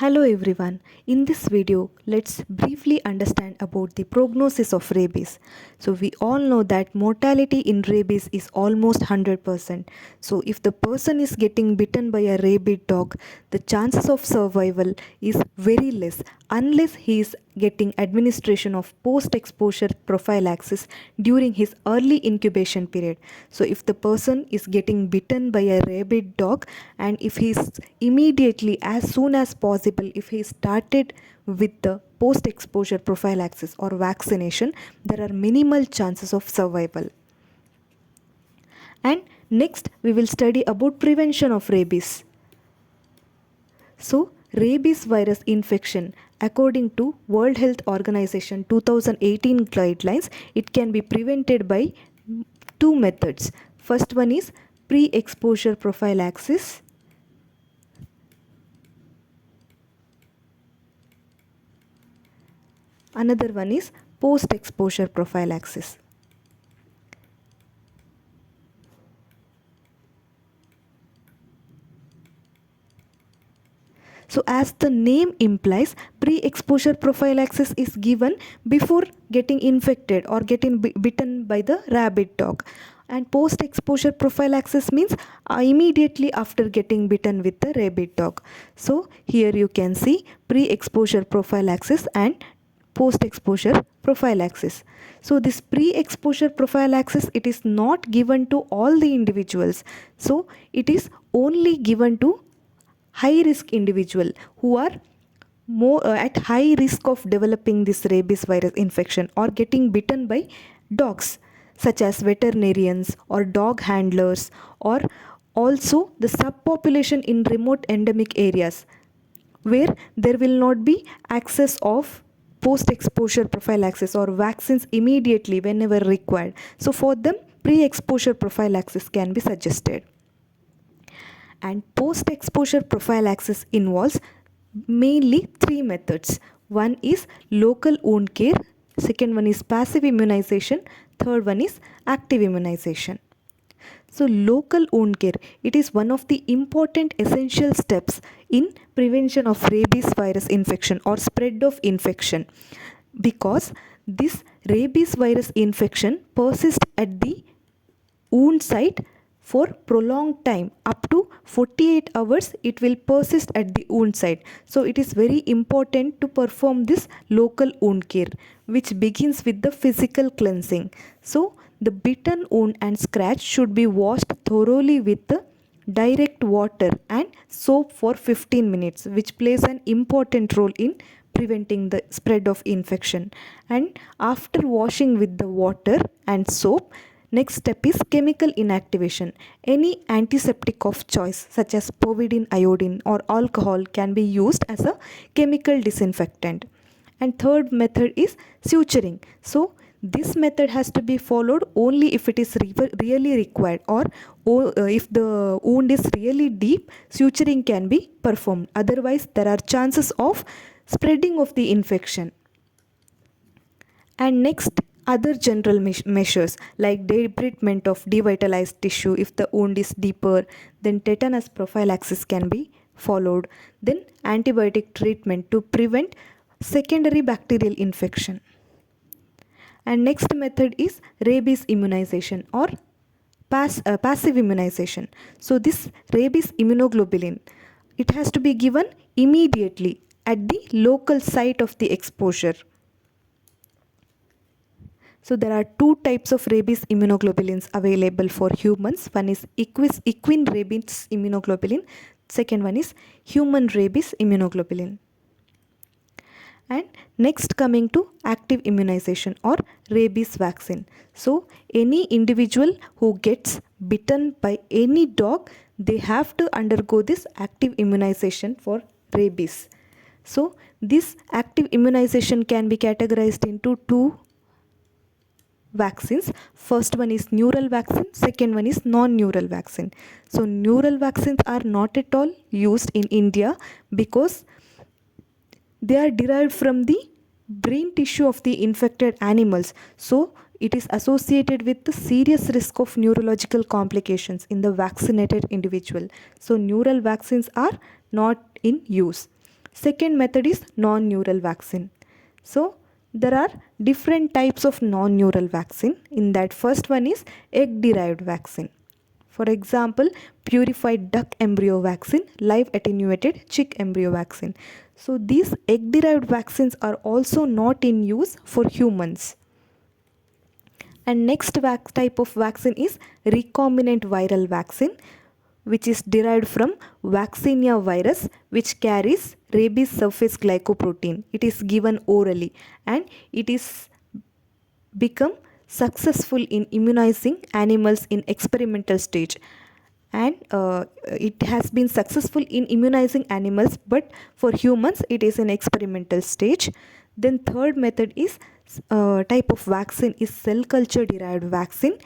Hello everyone. In this video, let's briefly understand about the prognosis of rabies. So we all know that mortality in rabies is almost 100%. So if the person is getting bitten by a rabid dog, the chances of survival is very less unless he is getting administration of post-exposure prophylaxis during his early incubation period. So if the person is getting bitten by a rabid dog and if he is immediately as soon as possible if he started with the post-exposure prophylaxis or vaccination, there are minimal chances of survival. And next we will study about prevention of rabies. So rabies virus infection, according to World Health Organization 2018 guidelines, it can be prevented by two methods. First one is pre-exposure prophylaxis. Another one is post-exposure prophylaxis. So as the name implies, pre-exposure prophylaxis is given before getting infected or getting bitten by the rabid dog. And post-exposure prophylaxis means immediately after getting bitten with the rabid dog. So here you can see pre-exposure prophylaxis and post-exposure prophylaxis. So this pre-exposure prophylaxis, it is not given to all the individuals. So it is only given to high risk individual who are more at high risk of developing this rabies virus infection or getting bitten by dogs, such as veterinarians or dog handlers, or also the subpopulation in remote endemic areas where there will not be access of post exposure prophylaxis or vaccines immediately whenever required. So for them, pre exposure prophylaxis can be suggested. And post-exposure prophylaxis involves mainly three methods. One is local wound care, second one is passive immunization, third one is active immunization. So local wound care, it is one of the important essential steps in prevention of rabies virus infection or spread of infection, because this rabies virus infection persists at the wound site for prolonged time. Up to 48 hours it will persist at the wound site. So it is very important to perform this local wound care, which begins with the physical cleansing. So the bitten wound and scratch should be washed thoroughly with the direct water and soap for 15 minutes, which plays an important role in preventing the spread of infection. And after washing with the water and soap, next step is chemical inactivation. Any antiseptic of choice such as povidone iodine or alcohol can be used as a chemical disinfectant. And third method is suturing. So this method has to be followed only if it is really required, or if the wound is really deep, suturing can be performed. Otherwise there are chances of spreading of the infection. And next, other general measures like debridement of devitalized tissue if the wound is deeper, then tetanus prophylaxis can be followed, then antibiotic treatment to prevent secondary bacterial infection. And next method is rabies immunization or passive immunization. So this rabies immunoglobulin, it has to be given immediately at the local site of the exposure. So there are two types of rabies immunoglobulins available for humans. One is equine rabies immunoglobulin. Second one is human rabies immunoglobulin. And next, coming to active immunization or rabies vaccine. So any individual who gets bitten by any dog, they have to undergo this active immunization for rabies. So this active immunization can be categorized into two vaccines. First one is neural vaccine, second one is non-neural vaccine. So neural vaccines are not at all used in India because they are derived from the brain tissue of the infected animals. So it is associated with the serious risk of neurological complications in the vaccinated individual. So neural vaccines are not in use. Second method is non-neural vaccine. So there are different types of non-neural vaccine. In that, first one is egg-derived vaccine. For example, purified duck embryo vaccine, live attenuated chick embryo vaccine. So these egg-derived vaccines are also not in use for humans. And next type of vaccine is recombinant viral vaccine, which is derived from vaccinia virus, which carries rabies surface glycoprotein. It is given orally and it is become successful in immunizing animals in experimental stage, and it has been successful in immunizing animals, but for humans it is in experimental stage. Then third method is type of vaccine is cell culture derived vaccine,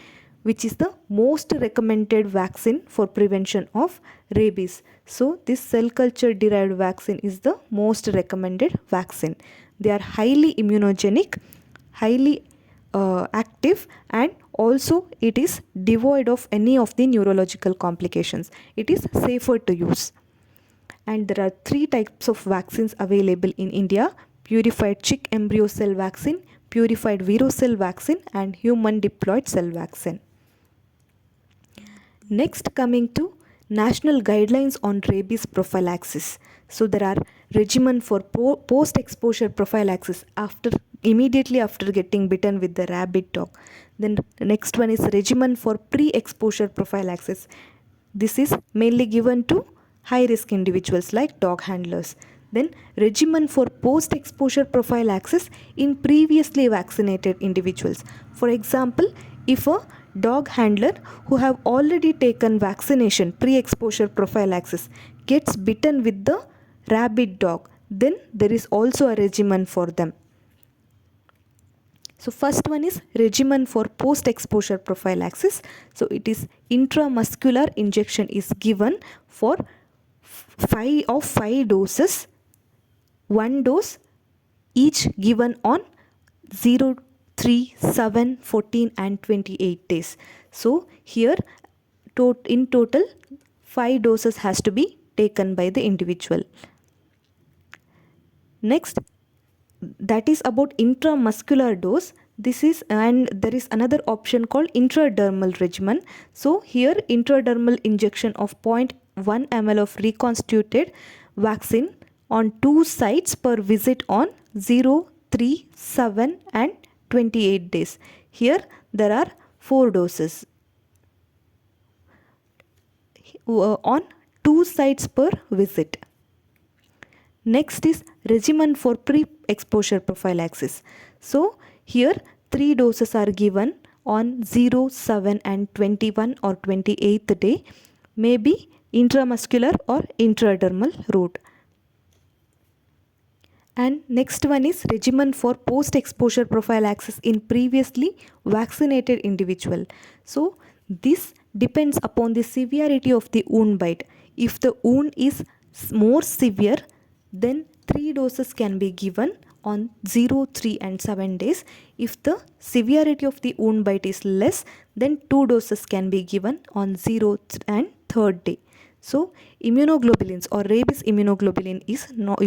which is the most recommended vaccine for prevention of rabies. So this cell culture derived vaccine is the most recommended vaccine. They are highly immunogenic, highly active, and also it is devoid of any of the neurological complications. It is safer to use. And there are three types of vaccines available in India: purified chick embryo cell vaccine, purified vero cell vaccine, and human diploid cell vaccine. Next, coming to national guidelines on rabies prophylaxis. So there are regimen for post exposure prophylaxis immediately after getting bitten with the rabid dog. Then the next one is regimen for pre exposure prophylaxis. This is mainly given to high risk individuals like dog handlers. Then regimen for post exposure prophylaxis in previously vaccinated individuals. For example, if a dog handler who have already taken vaccination pre exposure prophylaxis gets bitten with the rabid dog, then there is also a regimen for them. So first one is regimen for post exposure prophylaxis. So it is intramuscular injection is given for 5 doses, 1 dose each given on 0, 3, 7, 14 and 28 days. So here in total 5 doses has to be taken by the individual. Next, that is about intramuscular dose. This is, and there is another option called intradermal regimen. So here intradermal injection of 0.1 ml of reconstituted vaccine on 2 sites per visit on 0, 3, 7 and 28 days. Here there are 4 doses on 2 sites per visit. Next is regimen for pre-exposure prophylaxis. So here 3 doses are given on 0, 7 and 21 or 28th day, maybe intramuscular or intradermal route. And next one is regimen for post-exposure prophylaxis in previously vaccinated individual. So this depends upon the severity of the wound bite. If the wound is more severe, then 3 doses can be given on 0, 3 and 7 days. If the severity of the wound bite is less, then 2 doses can be given on 0 and 3rd day. So immunoglobulins or rabies immunoglobulin is not